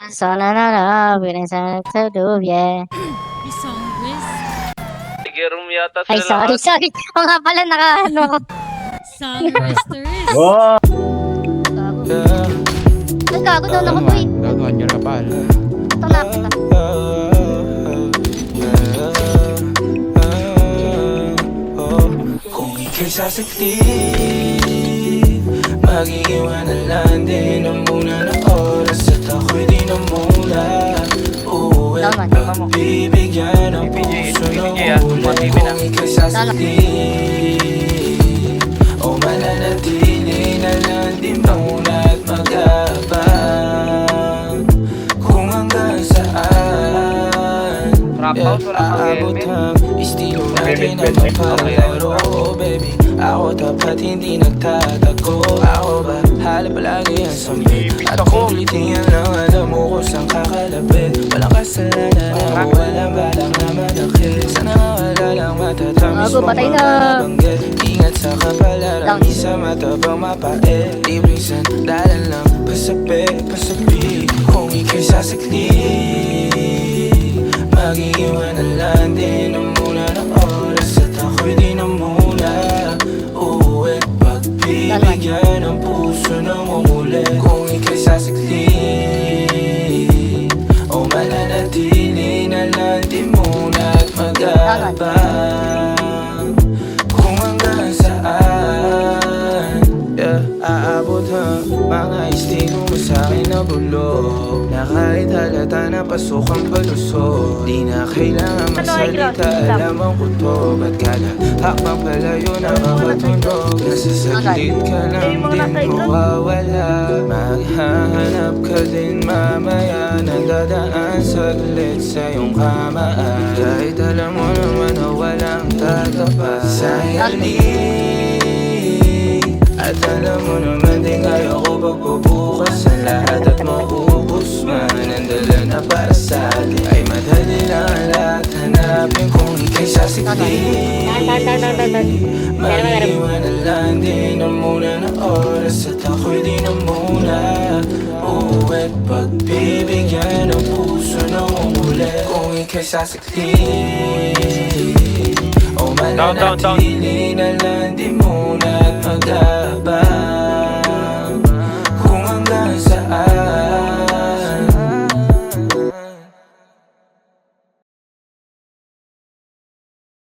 Sana na lang, pinagsanap sa dubye. May song quiz. Tigerum yata Ay, sila lahat. sorry. O nga pala, naka-ano ako. Song Roasters. Wow! Gago. Ay, gago daw ako, boy. Gagawan niyo kapal. Ito na kita. Kung ika'y sasaklit, mag-iiwanan lang din ang muna ng oras at ako'y di na muna uuwi. Pagbibigyan ang puso ng huli. Kung ika'y sasaklit, o mananatili na lang din muna at mag-aabang kung hanggang saan aabot ang estilo natin ang mapaglaro. Baby, ako dapat hindi nagtatago. Ako ba hala palagi ang sambil at kung ulitin lang alam mo kung saan kakalapit. Walang kasalanan ako, walang balak na manakit. Sana wala lang matatamis mo mga nabanggit. Ingat sa kapalaran, isa matabang mapait. Libreng sandalan lang, pasabi. Kung ika'y sasaklit, mag-iiwanan lang din ang muna ng oras at ako'y di na muna uuwi. Pagbibigyan ang puso ng umuli. Kung ika'y sasaklit, o mananatili na lang din muna at mag-aabang kung hanggang saan aabot ang mga estilo mo sa'kin na bulok. Na kahit halata na pasok ang palusot, di na kailangan magsalita, alam ang kuto. Ba't kada hakbang palayo nakakatunog? Nasa saglit ka lang din mawawala. Maghahanap ka din mamaya, nandadaan saglit sa iyong kamaan. Kahit alam mo naman na walang tatapat sa halik. At alam mo naman din kaya ko pagbubukas ang lahat at maubos man. Ang dala na para sa atin ay madali lang ang lahat hanapin. Kung ika'y sasaklit, mag-iwanan lang din ang muna ng oras at ako'y di na muna uuwi. Pagbibigyan ang puso ng umuli. Kung ika'y sasaklit, o mananatili na lang din muna at mag-aabang